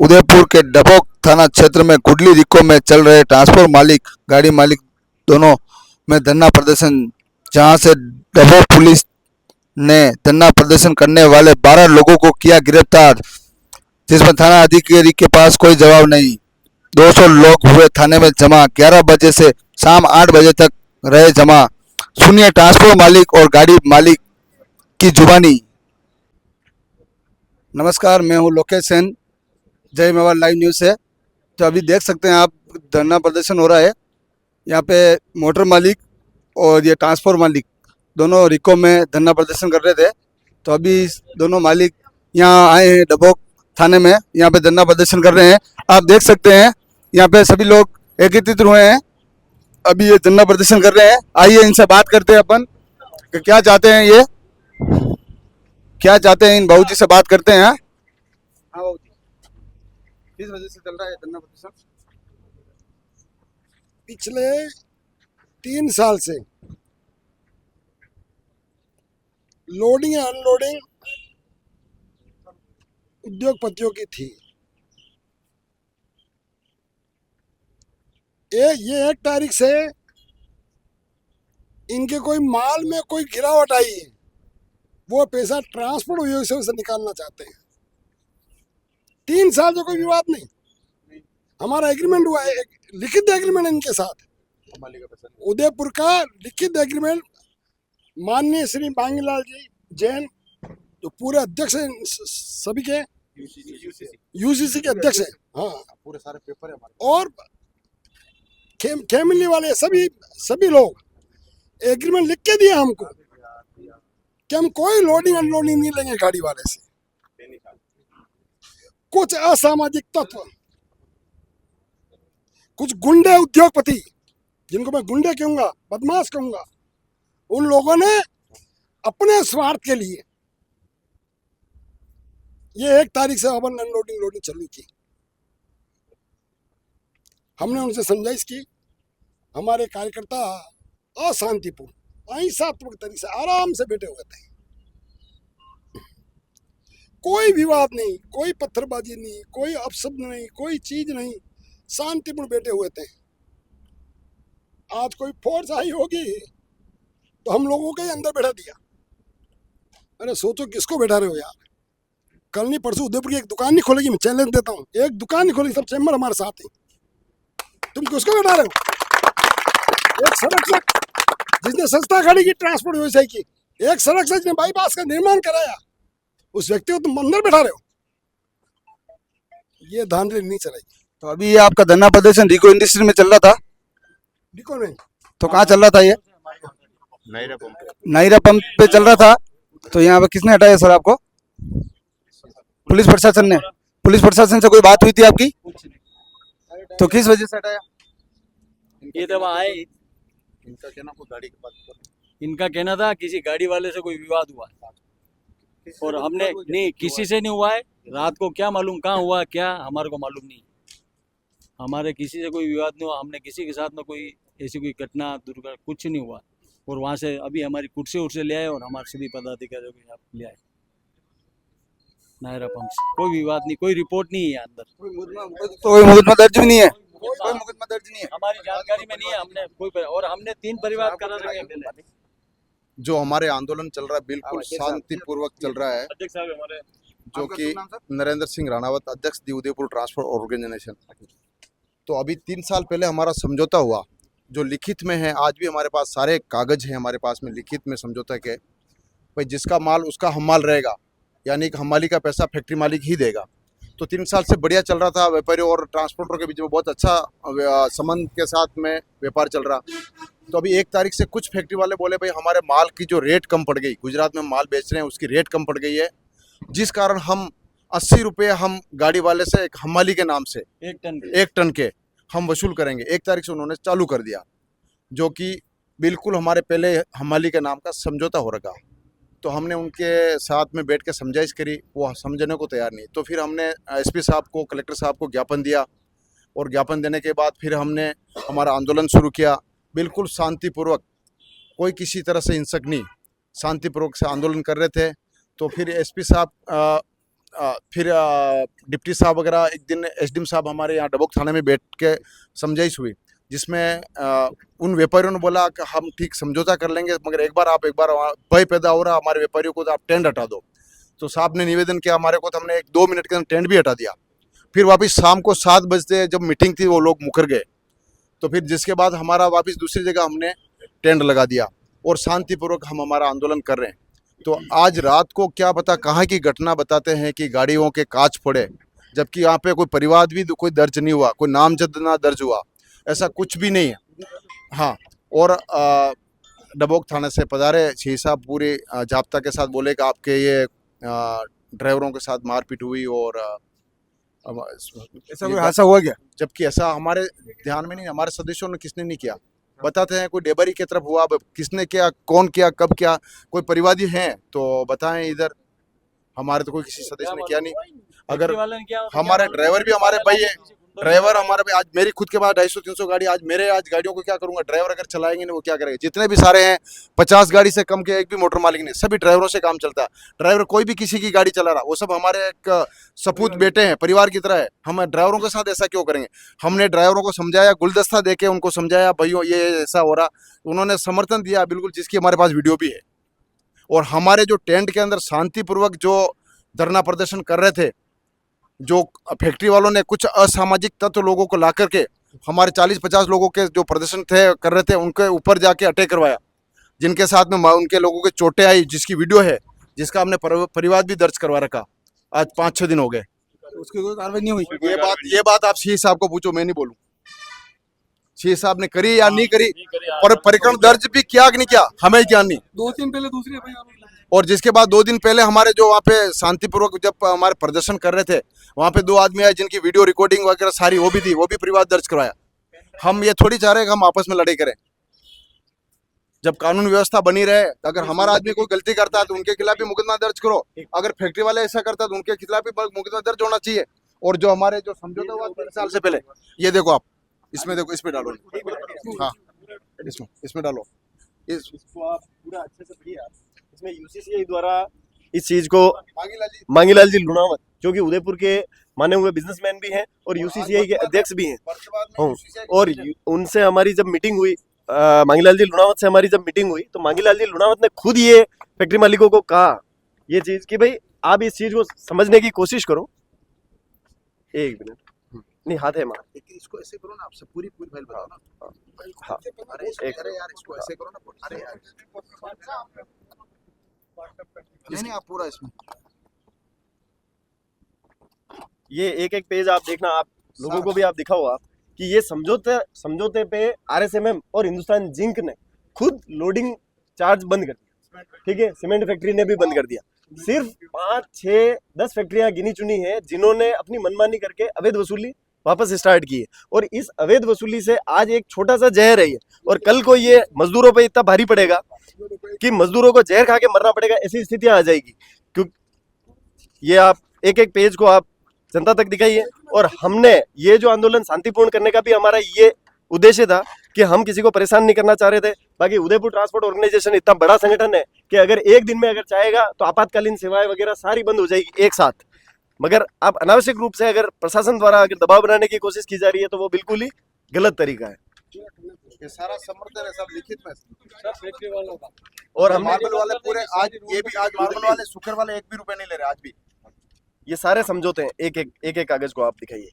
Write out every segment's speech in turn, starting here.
उदयपुर के डबोक थाना क्षेत्र में गुडली रिको में चल रहे ट्रांसपोर्ट मालिक गाड़ी मालिक दोनों में धरना प्रदर्शन, जहां से डबोक पुलिस ने धरना प्रदर्शन करने वाले 12 लोगों को किया गिरफ्तार, जिसमें थाना अधिकारी के पास कोई जवाब नहीं। 200 लोग हुए थाने में जमा। 11 बजे से शाम 8 बजे तक रहे जमा। सुनिए ट्रांसपोर्ट मालिक और गाड़ी मालिक की जुबानी। नमस्कार, मैं हूं लोकेश सेन, जय मेवाड़ लाइव न्यूज़ से। तो अभी देख सकते हैं आप, धरना प्रदर्शन हो रहा है। यहाँ पे मोटर मालिक और ये ट्रांसपोर्ट मालिक दोनों रिको में धरना प्रदर्शन कर रहे थे। तो अभी दोनों मालिक यहाँ आए हैं डबोक थाने में, यहाँ पे धरना प्रदर्शन कर रहे हैं। आप देख सकते हैं यहाँ पे सभी लोग एकत्रित हुए हैं, अभी ये धरना प्रदर्शन कर रहे हैं। आइए इनसे बात करते हैं अपन कि क्या चाहते हैं, ये क्या चाहते हैं। इन बाबूजी से बात करते हैं। हाँ बाबूजी, किस वजह से चल रहा है धरना प्रदर्शन? पिछले 3 साल से लोडिंग या अनलोडिंग उद्योगपतियों की थी। ये 1 तारीख से इनके कोई माल में कोई गिरावट आई है, वो पैसा ट्रांसपोर्ट उद्योग से निकालना चाहते हैं। 3 साल से कोई विवाद नहीं, हमारा एग्रीमेंट हुआ है, लिखित एग्रीमेंट इनके साथ। उदयपुर का लिखित एग्रीमेंट माननीय श्री बांगीलाल जी जैन, जो पूरे अध्यक्ष हैं सभी के, यूसीसी के अध्यक्ष हैं। हाँ, पूरे सारे पेपर है हमारे। और खेमली वाले सभी लोग एग्रीमेंट लिख के दिए हमको कि हम कोई लोडिंग अनलोडिंग नहीं लेंगे गाड़ी वाले से। कुछ असामाजिक तत्व, कुछ गुंडे उद्योगपति, जिनको मैं गुंडे कहूंगा, बदमाश कहूंगा, उन लोगों ने अपने स्वार्थ के लिए ये 1 तारीख से अब अनलोडिंग लोडिंग चालू की। हमने उनसे समझाइश की। हमारे कार्यकर्ता अशांतिपूर्ण अहिंसात्मक तरीके से आराम से बैठे हुए थे, कोई विवाद नहीं, कोई पत्थरबाजी नहीं, कोई अपशब्द नहीं, कोई चीज नहीं, शांतिपूर्ण बैठे हुए थे। आज कोई फोर्स आई होगी तो हम लोगों के अंदर बैठा दिया। अरे सोचो किसको बैठा रहे हो यार। कल नहीं परसों उदयपुर की एक दुकान नहीं खोलेगी, मैं चैलेंज देता हूँ, एक दुकान नहीं खोलेगी, सब चैम्बर हमारे साथ है। तुम किसको बैठा रहे हो? एक सड़क से जिसने सस्ता गाड़ी की ट्रांसपोर्ट व्यवसाय की, एक सड़क से जिसने बाईपास का निर्माण कराया, उस व्यक्ति को तुम अंदर बैठा रहे हो। ये धांधली नहीं चलेगी। तो अभी ये आपका धरना प्रदर्शन रिको इंडस्ट्री में चल रहा था, देखो नहीं तो कहाँ चल रहा था? ये नायरा पंप पे चल रहा था। तो यहाँ पे किसने हटाया सर आपको? पुलिस प्रशासन ने? पुलिस प्रशासन से कोई बात हुई थी आपकी? तो किस वजह से हटाया? ये तो वहाँ आए, इनका कहना कोई गाड़ी के पास, इनका कहना था किसी गाड़ी वाले से कोई विवाद हुआ है, और हमने नहीं, किसी से नहीं हुआ है। रात को क्या मालूम कहाँ हुआ, क्या हमारे को मालूम नहीं। हमारे किसी से कोई विवाद नहीं हुआ, हमने किसी के साथ में कोई ऐसी कोई घटना दुर्घटना कुछ नहीं हुआ। और वहाँ से अभी हमारी कुर्सी उर्सी ले आए और हमारे सभी पदाधिकारियों को यहाँ ले आए नायरा पंप से। कोई विवाद नहीं, कोई रिपोर्ट नहीं है अंदर, तो कोई मुकदमा दर्ज भी नहीं है? कोई मुकदमा दर्ज नहीं है हमारी जानकारी में नहीं है। हमने कोई, और हमने 3 परिवार करा रखे हैं। जो हमारे आंदोलन चल रहा है बिल्कुल शांतिपूर्वक चल रहा है, अध्यक्ष साहब हमारे, जो कि नरेंद्र सिंह राणावत, अध्यक्ष दी उदयपुर ट्रांसपोर्ट ऑर्गेनाइजेशन। तो अभी 3 साल पहले हमारा समझौता हुआ, जो लिखित में है। आज भी हमारे पास सारे कागज हैं हमारे पास में, लिखित में समझौता के भाई जिसका माल उसका हमाल रहेगा, यानी कि हमाली का पैसा फैक्ट्री मालिक ही देगा। तो 3 साल से बढ़िया चल रहा था, व्यापारियों और ट्रांसपोर्टर के बीच में बहुत अच्छा संबंध के साथ में व्यापार चल रहा। तो अभी 1 तारीख से कुछ फैक्ट्री वाले बोले भाई हमारे माल की जो रेट कम पड़ गई, गुजरात में माल बेच रहे हैं उसकी रेट कम पड़ गई है, जिस कारण हम 80 रुपये हम गाड़ी वाले से एक हमाली के नाम से 1 टन के हम वसूल करेंगे। 1 तारीख से उन्होंने चालू कर दिया, जो कि बिल्कुल हमारे पहले हमाली के नाम का समझौता हो रखा। तो हमने उनके साथ में बैठ के समझाइश करी, वो समझने को तैयार नहीं। तो फिर हमने एसपी साहब को, कलेक्टर साहब को ज्ञापन दिया, और ज्ञापन देने के बाद फिर हमने हमारा आंदोलन शुरू किया। बिल्कुल शांतिपूर्वक, कोई किसी तरह से हिंसक नहीं, शांतिपूर्वक से आंदोलन कर रहे थे। तो फिर एसपी साहब फिर डिप्टी साहब वगैरह एक दिन एसडीएम साहब हमारे यहाँ डबोक थाने में बैठ के समझाइश हुई, जिसमें उन व्यापारियों ने बोला कि हम ठीक समझौता कर लेंगे, मगर एक बार भय पैदा हो रहा हमारे व्यापारियों को, तो आप टेंट हटा दो। तो साहब ने निवेदन किया हमारे को, तो हमने 1-2 मिनट के अंदर टेंट भी हटा दिया। फिर वापस शाम को 7 बजे जब मीटिंग थी वो लोग मुकर गए, तो फिर जिसके बाद हमारा वापस दूसरी जगह हमने टेंट लगा दिया और शांतिपूर्वक हम हमारा आंदोलन कर रहे हैं। तो आज रात को क्या पता कहाँ की घटना बताते हैं कि गाड़ियों के कांच फोड़े, जबकि यहाँ पे कोई परिवार भी कोई दर्ज नहीं हुआ, कोई नामजद ना दर्ज हुआ, ऐसा कुछ भी नहीं है। हाँ, और डबोक थाने से पधारे सी साहब पूरे जाब्ता के साथ बोले कि आपके ये ड्राइवरों के साथ मारपीट हुई और ऐसा कोई हादसा हुआ क्या? जबकि ऐसा हमारे ध्यान में नहीं, हमारे सदस्यों ने किसने नहीं किया। बताते हैं कोई डेबरी की तरफ हुआ, अब किसने किया, कौन किया, कब किया, कोई परिवादी हैं तो बताएं इधर। हमारे तो कोई किसी सदस्य ने किया नहीं। अगर हमारे ड्राइवर भी हमारे भाई है, ड्राइवर हमारे भाई, आज मेरी खुद के पास 250-300 गाड़ी, आज गाड़ियों को क्या करूंगा, ड्राइवर अगर चलाएंगे नहीं वो क्या करेंगे। जितने भी सारे हैं 50 गाड़ी से कम के एक भी मोटर मालिक नहीं, सभी ड्राइवरों से काम चलता है। ड्राइवर कोई भी किसी की गाड़ी चला रहा, वो सब हमारे एक सपूत बेटे हैं, परिवार की तरह है। हम ड्राइवरों के साथ ऐसा क्यों करेंगे। हमने ड्राइवरों को समझाया, गुलदस्ता देके उनको समझाया, भाइयों ये ऐसा हो रहा, उन्होंने समर्थन दिया बिल्कुल, जिसकी हमारे पास वीडियो भी है। और हमारे जो टेंट के अंदर शांतिपूर्वक जो धरना प्रदर्शन कर रहे थे, जो फैक्ट्री वालों ने कुछ असामाजिक तत्व लोगों को ला करके हमारे 40-50 लोगों के जो प्रदर्शन कर रहे थे उनके ऊपर जाके अटैक करवाया, जिनके साथ में उनके लोगों के चोटें आई, जिसकी वीडियो है, जिसका हमने परिवार भी दर्ज करवा रखा। आज 5-6 दिन हो गए, उसकी कोई कार्रवाई नहीं हुई। ये बात आप सी साहब को पूछो, मैं नहीं बोलूँ। सी साहब ने करी या नहीं करी, पर परिक्रम दर्ज भी किया कि नहीं किया, हमें ज्ञान नहीं। 2 दिन पहले दूसरी और जिसके बाद 2 दिन पहले हमारे जो वहाँ पे शांतिपूर्वक जब हमारे प्रदर्शन कर रहे थे, वहाँ पे 2 आदमी आए जिनकी वीडियो रिकॉर्डिंग वगैरह सारी वो भी थी, वो भी परिवार दर्ज करवाया। हम ये थोड़ी चाह रहे हैं कि हम आपस में लड़ाई करें। जब कानून व्यवस्था बनी रहे, अगर हमारा आदमी कोई गलती करता है तो उनके खिलाफ भी मुकदमा दर्ज करो, अगर फैक्ट्री वाले ऐसा करता है तो उनके खिलाफ भी मुकदमा दर्ज होना चाहिए। और जो हमारे जो समझौता हुआ 3 साल से पहले, ये देखो आप, इसमें देखो, इसमें डालो, हाँ इसमें डालो, इसको आप पूरा अच्छे से पढ़िए। इसमें यूसीसीआई द्वारा इस चीज को मांगीलाल जी लुणावत, जो कि उदयपुर के माने हुए बिजनेसमैन भी हैं और यूसीसीआई के अध्यक्ष भी हैं, और उनसे हमारी जब मीटिंग हुई, मांगीलाल जी लुणावत से हमारी जब मीटिंग हुई, तो मांगीलाल जी लुणावत ने खुद ये फैक्ट्री मालिकों को कहा ये चीज कि भाई आप इस चीज को समझने की कोशिश करो। 1 मिनट, नहीं हाथ है मार, इसको ऐसे करो ना, आप सब पूरी फाइल बताओ ना। हाँ, अरे यार इसको ऐसे करो ना, अरे यार नहीं आप पूरा इसमें ये एक पेज आप देखना, आप लोगों को भी आप दिखाओ आप कि ये समझौते पे आरएसएमएम और हिंदुस्तान जिंक ने खुद लोडिंग चार्ज बंद कर दिया। ठीक है, सीमेंट फैक्ट्री ने भी बंद कर दिया। सिर्फ 5-6-10 फैक्ट्रियां गिनी चुनी है जिन्होंने अपनी मनमानी करके अवैध वसूली वापस स्टार्ट की है, और इस अवैध वसूली से आज एक छोटा सा जहर है ये, और कल को ये मजदूरों पे इतना भारी पड़ेगा कि मजदूरों को जहर खा के मरना पड़ेगा, ऐसी स्थितियां आ जाएगी। क्योंकि ये आप एक पेज को आप जनता तक दिखाइए। और हमने ये जो आंदोलन शांतिपूर्ण करने का भी हमारा ये उद्देश्य था कि हम किसी को परेशान नहीं करना चाह रहे थे। बाकी उदयपुर ट्रांसपोर्ट ऑर्गेनाइजेशन इतना बड़ा संगठन है कि अगर एक दिन में अगर चाहेगा तो आपातकालीन सेवाएं वगैरह सारी बंद हो जाएगी एक साथ। मगर अब अनावश्यक रूप से अगर प्रशासन द्वारा अगर दबाव बनाने की कोशिश की जा रही है तो वो बिल्कुल ही गलत तरीका है। ये सारा समर्थन है सब लिखित में, सब फैक्ट्री वालों का। और हम मार्बल वाले पूरे आज ये भी आज मार्बल वाले शुक्र वाले 1 भी रुपए नहीं ले रहे आज भी। ये सारे समझौते हैं, एक कागज को आप दिखाइए,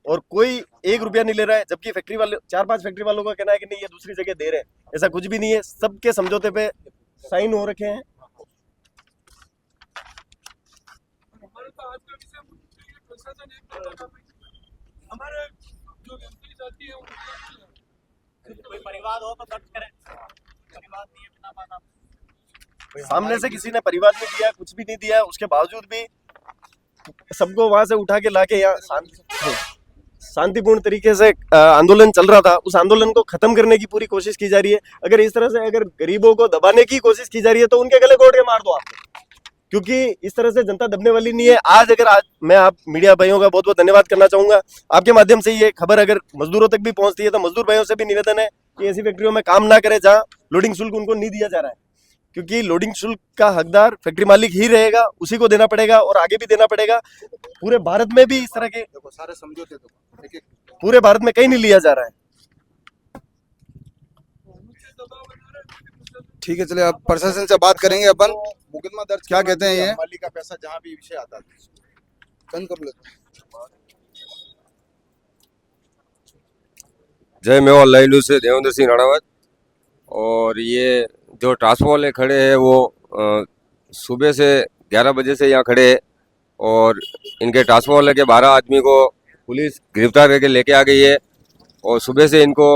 और कोई 1 रुपया नहीं ले रहा है, जबकि फैक्ट्री वाले 4-5 फैक्ट्री वालों का कहना है कि नहीं ये दूसरी जगह दे रहे हैं। ऐसा कुछ भी नहीं है, सबके समझौते पे साइन हो रखे हैं। सामने से किसी ने परिवाद नहीं दिया, कुछ भी नहीं दिया, उसके बावजूद भी सबको वहां से उठा के लाके यहाँ शांतिपूर्ण तरीके से आंदोलन चल रहा था, उस आंदोलन को खत्म करने की पूरी कोशिश की जा रही है। अगर इस तरह से अगर गरीबों को दबाने की कोशिश की जा रही है तो उनके गले घोट के मार दो आप, क्योंकि इस तरह से जनता दबने वाली नहीं है। आज मैं आप मीडिया भाइयों का बहुत बहुत धन्यवाद करना चाहूंगा। आपके माध्यम से ये खबर अगर मजदूरों तक भी पहुंचती है तो मजदूर भाइयों से भी निवेदन है कि ऐसी फैक्ट्रियों में काम ना करें जहाँ लोडिंग शुल्क उनको नहीं दिया जा रहा है, क्योंकि लोडिंग शुल्क का हकदार फैक्ट्री मालिक ही रहेगा, उसी को देना पड़ेगा और आगे भी देना पड़ेगा। पूरे भारत में भी इस तरह के देखो सारे समझौते तो ठीक है, पूरे भारत में कहीं नहीं लिया जा रहा है। ठीक है, चलिए अब प्रशासन से बात करेंगे अपन। मुकदमा दर्ज क्या करना कहते हैं चाहिए, ये? मालिक का पैसा जहाँ भी विषय आता है। बंद कर लेते हैं। जय मेवाड़ लाइव न्यूज़ से देवेंद्र सिंह राणावत। और ये जो ट्रांसफॉर्मर वाले खड़े हैं वो सुबह से 11 बजे से यहाँ खड़े हैं और इनके ट्रांसफॉर्मर वाले के 12 आदमी को पुलिस गिरफ्तार करके लेके आ गई है। और सुबह से इनको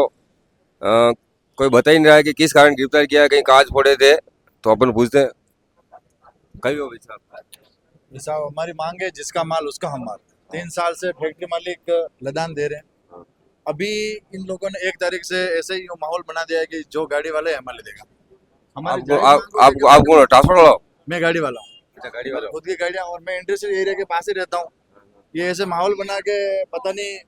कोई बता ही नहीं रहा है कि किस कारण गिरफ्तार किया है। कहीं कांच फोड़े थे तो अपन पूछते हैं। कहीं हो भाई साहब? साहब हमारी मांग है जिसका माल उसका हम माल। 3 साल से फैक्ट्री मालिक लदान दे रहे हैं। अभी इन लोगों ने 1 तारीख से ऐसे ही माहौल बना दिया है कि जो गाड़ी वाला है हमारे देगा। हमारी आप कौन हो? ट्रांसफर वाला हो? मैं गाड़ी वाला हूँ, अच्छा, गाड़ी वाला हो। खुद की गाड़ियाँ, और मैं इंडस्ट्रियल एरिया के पास ही रहता हूँ। ये ऐसे माहौल बना के पता नहीं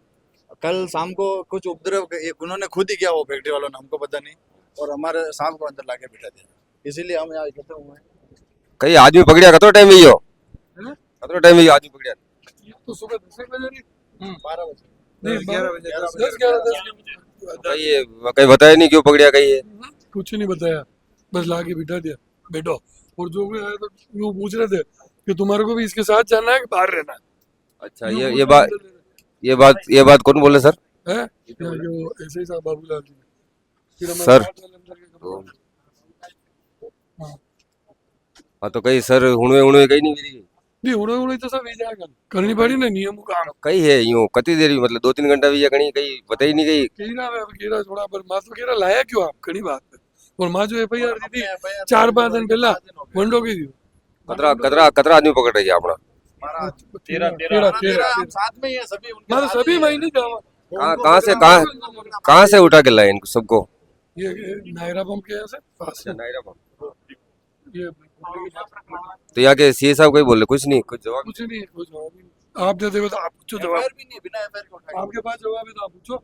कल शाम को कुछ उपद्रव उन्होंने खुद ही किया, वो फैक्ट्री वालों ने, हमको पता नहीं, और हमारे साहब को अंदर लाके बिठा दिया। इसीलिए हम यहाँ इकट्ठे हुए हैं। कहीं आदमी पकड़िया? कतो टाइम ही हो? कतो टाइम ही आदमी पकड़िया? तो सुबह 10 बजे नहीं, 12 बजे नहीं 11 बजे, 10 कहीं बताया नहीं क्यों पकड़िया? कहीं है कुछ नहीं बताया, बस लाके बिठा दिया, बैठो। और जो भी आया तो यूँ पूछ रहे थे कि तुम्हारे को भी इसके साथ जाना है कि बाहर रहना है। अच्छा, यूँ ये पूछ ये रहे बात थे। ये बात कौन बोले सर? है जो ऐसे ही साहब बाबूलाल जी, फिर हमारे सर। साथ वाले अंदर के कपड़े। हाँ। हाँ तो कहीं सर हुणे हुणे कहीं नहीं मिली? नहीं उड़े उड़े तो सब जाएगा, करनी पड़ी ना नियम काम। कहीं है यूं कती देर मतलब 2-3 घंटा भी या कहीं पता ही नहीं कहीं। केरा में केरा थोड़ा पर माँ तो केरा लाया क्यों आप कड़ी बात है। और माँ जो FIR दी थी 4-5 दिन पहला वंडो की थी। कतरा आदमी पकड़ रही है अपना? 13 हम साथ में ही है सभी। उनके मैं तो सभी महीने जावा। कहाँ से उठा के लाए इनको सबको? ये नायरा पंप के यहाँ से पास है। ये तो यहाँ के सीए साहब कोई बोले? कुछ नहीं, कुछ जवाब? कुछ नहीं, कोई जवाब ही नहीं। आप दे देते तो आप पूछो जवाब। भी नहीं, बिना FIR के उठा के। आपके पास जवाब है तो आप पूछो,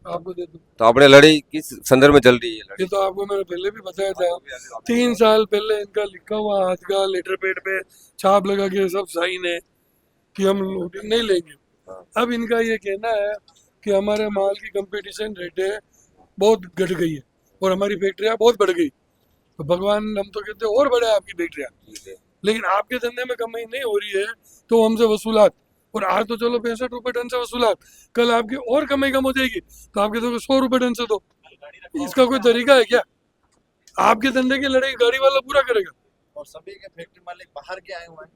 आपको दे दूं। तो अपने लड़ाई किस संदर्भ में चल रही है? ये तो आपको मैंने पहले भी बताया था। 3 साल पहले इनका लिखा हुआ हाथ का लेटर पेड पे छाप लगा के सब साइन है कि हम लोडिंग नहीं लेंगे। अब इनका ये कहना है कि हमारे माल की कंपटीशन रेटें बहुत घट गई है और हमारी फैक्ट्रियाँ बहुत बढ़ गई। तो भगवान, हम तो कहते हैं और बढ़े आपकी फैक्ट्रियाँ, लेकिन आपके धंधे में कमाई नहीं हो रही है तो हमसे वसूलात। और आज तो चलो 65 रुपए टन से वसूलात, कल आपकी और कमाई कम हो जाएगी तो आपके तो 100 रुपए टन से दो। इसका कोई तरीका है क्या? आपके धंधे की लड़ाई गाड़ी वाला पूरा करेगा। और सभी के फैक्ट्री मालिक बाहर के आए हुए हैं,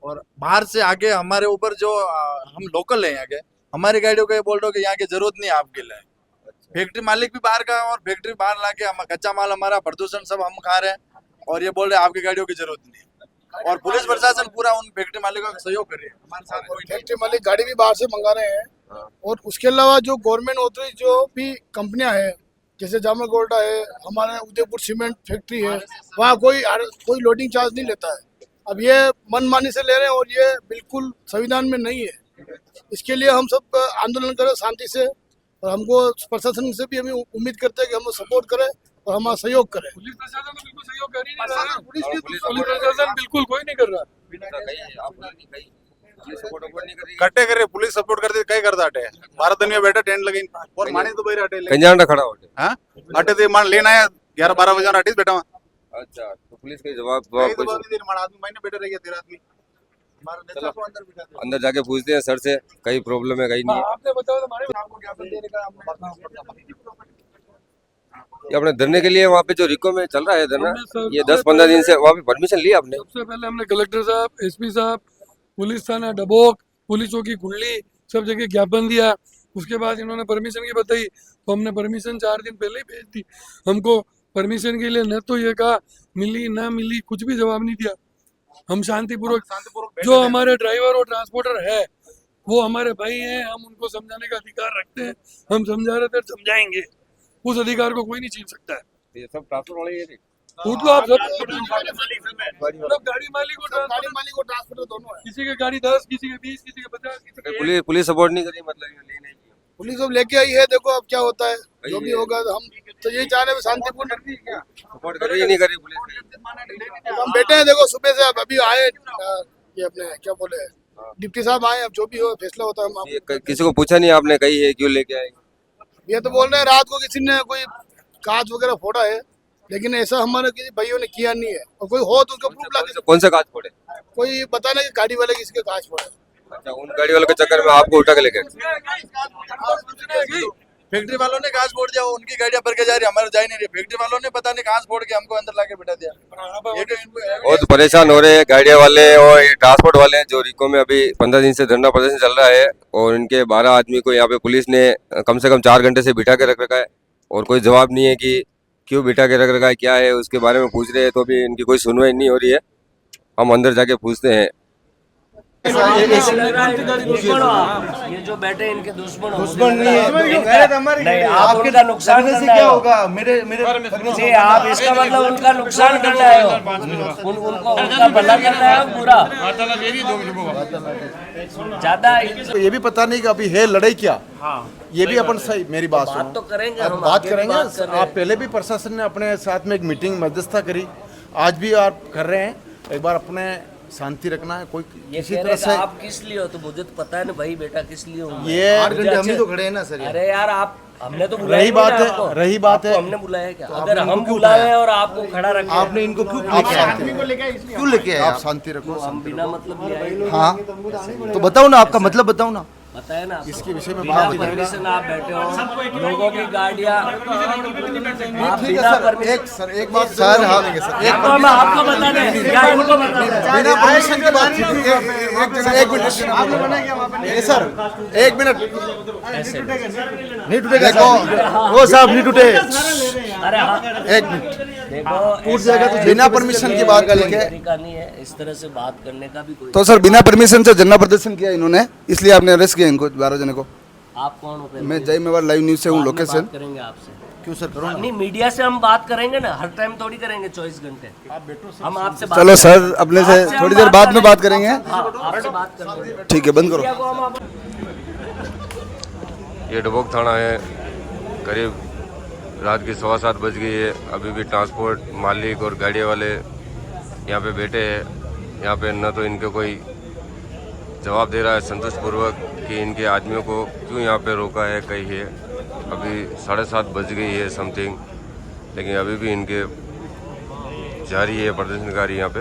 और बाहर से आके हमारे ऊपर जो हम लोकल हैं यहाँ के, हमारी गाड़ियों को ये बोल रहे हो कि यहाँ की जरूरत नहीं है आपके लिए। फैक्ट्री मालिक भी बाहर का है और फैक्ट्री बाहर लाके हम कच्चा माल, हमारा प्रदूषण सब हम खा रहे हैं, और ये बोल रहे हैं आपकी गाड़ियों की जरूरत नहीं है। और पुलिस प्रशासन पूरा उन फैक्ट्री मालिकों का सहयोग कर रही है। हमारे साथ कोई नहीं। फैक्ट्री मालिक गाड़ी भी बाहर से मंगा रहे हैं। और उसके अलावा जो गवर्नमेंट ऑथराइज जो भी कंपनियां हैं, जैसे जामा गोल्डा है, हमारे उदयपुर सीमेंट फैक्ट्री है, वहाँ कोई लोडिंग चार्ज नहीं लेता है। अब ये मनमानी से ले रहे हैं और ये बिल्कुल संविधान में नहीं है। इसके लिए हम सब आंदोलन करें शांति से, और हमको प्रशासन से भी हमें उम्मीद करते हैं कि हम सपोर्ट करें और हमारा सहयोग करें। पुलिस प्रशासन तो बिल्कुल सहयोग कर ही नहीं रहा है। पुलिस प्रशासन बिल्कुल कोई नहीं कर रहा। कट्टे करे पुलिस सपोर्ट करते कई करता अटे भारत दुनिया बैठा टेंट लगी और माने तो बैठा अटे कंजांडा खड़ा हो? हां अटे ते मान लेना है 11-12 बजे अटे बैठा हुआ। अच्छा, तो पुलिस के जवाब तो बहुत देर मान आदमी मायने बैठे रह गया 13 आदमी। हमारे नेता को अंदर बिठा दिया। अंदर जाके पूछते हैं सर से कहीं प्रॉब्लम है कहीं नहीं है। आपने बताया हमारे आपको ज्ञापन देने का हमने ये अपने धरने के लिए वहाँ पे जो रिको में चल रहा है धरना, हमने सर- ये 10-15 दिन से वहाँ पे परमिशन ली आपने? सबसे पहले हमने कलेक्टर साहब, SP साहब, पुलिस थाना डबोक, पुलिस चौकी कुंडली, सब जगह ज्ञापन दिया। उसके बाद इन्होंने परमिशन की बताई तो हमने परमिशन 4 दिन पहले ही भेज दी। हमको परमिशन के लिए न तो ये कहा मिली ना मिली, कुछ भी जवाब नहीं दिया। हम शांतिपूर्वक जो हमारे ड्राइवर और ट्रांसपोर्टर है वो हमारे भाई हैं, हम उनको समझाने का अधिकार रखते हैं। हम समझा रहे थे, समझाएंगे। उस अधिकार को कोई नहीं छीन सकता है। ये सब ट्रांसपोर्ट वाले ये पूछ लो आप सब। गाड़ी मालिक और ट्रांसपोर्टर दोनों है। किसी की गाड़ी 10, किसी के 20, किसी के 50, किसी के 1। पुलिस सपोर्ट नहीं करी मतलब ये नहीं की। पुलिस अब लेके आई है, देखो अब क्या होता है। जो भी होगा हम तो यही चाह रहे हैं शांतिपूर्ण। सपोर्ट कर रही है नहीं कर रही पुलिस? हम बैठे हैं, देखो सुबह से अब अभी आए ये अपने क्या बोले डिप्टी साहब आए, अब जो भी हो फैसला होता है हम ये किसी को पूछा नहीं आपने कही है क्यों लेके आए? ये तो बोल रहे हैं रात को किसी ने कोई कांच वगैरह फोड़ा है, लेकिन ऐसा हमारे किसी भाइयों ने किया नहीं है, और कोई हो तो उसका प्रूफ ला के कौन सा कांच फोड़े? कोई बता ना कि गाड़ी वाले किसी के कांच फोड़े। अच्छा, उन गाड़ी वालों के चक्कर में आपको उठा के लेके फैक्ट्री वालों ने घास फोड़ दिया, वो उनकी गाड़ियां भर के जा रही, हमारे जा ही नहीं रही। फैक्ट्री वालों ने पता नहीं घास फोड़ के हमको अंदर लाके बिठा दिया। ये तो बहुत परेशान हो रहे हैं गाड़ियां वाले और ये ट्रांसपोर्ट वाले जो रिको में अभी 15 दिन से धरना प्रदर्शन चल रहा है, और इनके 12 आदमी को यहाँ पे पुलिस ने कम से कम 4 घंटे से बिठा के रख रखा है, और कोई जवाब नहीं है कि क्यों बिठा के रख रखा है, क्या है उसके बारे में पूछ रहे हैं, तो भी इनकी कोई सुनवाई नहीं हो रही है। हम अंदर जाके पूछते हैं। ये जो बैठे इनके दुश्मन नहीं है। नहीं, आप उनका नुकसान करने से करना क्या है। होगा? मेरे करने से नहीं, आप इसका मतलब उनका नुकसान करना है, उनको उनका भला करना है बुरा ज्यादा। तो ये भी पता नहीं कि अभी है लड़ाई क्या। ये भी अपन सही, मेरी बात सुनो, तो करेंगे अब हम, बात आगे भी करेंगे। बात कर रहे आप हैं। पहले भी प्रशासन ने अपने साथ में एक मीटिंग मध्यस्थता करी, आज भी आप कर रहे हैं। एक बार अपने शांति रखना है, कोई ये किसी कह तरह रहे से कि आप किस लिए हो, तो मुझे तो पता है ना भाई बेटा किस लिए हूँ मैं। ये 8 घंटे हम ही तो खड़े हैं ना सर। अरे यार आप हमने तो बुलाया रही ही बात नहीं है, आपको। रही बात है। आपको हमने बुलाया क्या? अगर हम बुलाए हैं और आपको खड़ा रखे हैं, आपने इनको क्यों लेके आए? क्यों लेके आए? आप शांति रखो। हम बिना मतलब ले आए। हाँ तो बताओ ना, आपका मतलब बताओ ना। पता है ना आपको? इसके विषय में बिना बात की जाएगी। परमिशन आप बैठे हो, लोगों की गाड़ियाँ आप ठीक है बिना सर, परमिशन। एक सर एक बात सर, हाँ एक तो हम आपको बता दें या इनको बता दें? बिना परमिशन की बात एक मिनट सर, एक मिनट नहीं टूटेगा। देखो वो साहब नहीं टूटे। अरे हाँ एक मिनट, देखो टूट जाएगा तो बिना परमिशन की बात करके। तरीका नहीं है इस तरह से बात करने का भी कोई। तो सर बिना परमिशन से धरना प्रदर्शन किया इन्होंने, इसलिए आपने अरेस्ट किया इनको 12 जने को। आप कौन होते हैं? मैं जय मेवाड़ लाइव न्यूज से हूँ, बाद में लोकेशन। बात करेंगे आपसे। क्यों सर, करो ना। नहीं मीडिया से हम बात करेंगे ना, हर टाइम थोड़ी करेंगे 24 घंटे। हम आपसे बात चलो सर, अपने से आपसे हम थोड़ी देर बाद में बात करेंगे। हाँ, आपसे बात करेंगे। ठीक है, बंद करो। मीडिया को हम ये डबोक थाना है। करीब रात की 7:15 बज गई है। अभी भी ट्रांसपोर्ट मालिक और गाड़ी वाले यहाँ पे बैठे हैं। यहाँ पे न तो इनके कोई जवाब दे रहा है संतोषपूर्वक कि इनके आदमियों को क्यों यहाँ पे रोका है, कहीं है। अभी 7:30 बज गई है समथिंग, लेकिन अभी भी इनके जारी है प्रदर्शनकारी यहाँ पे।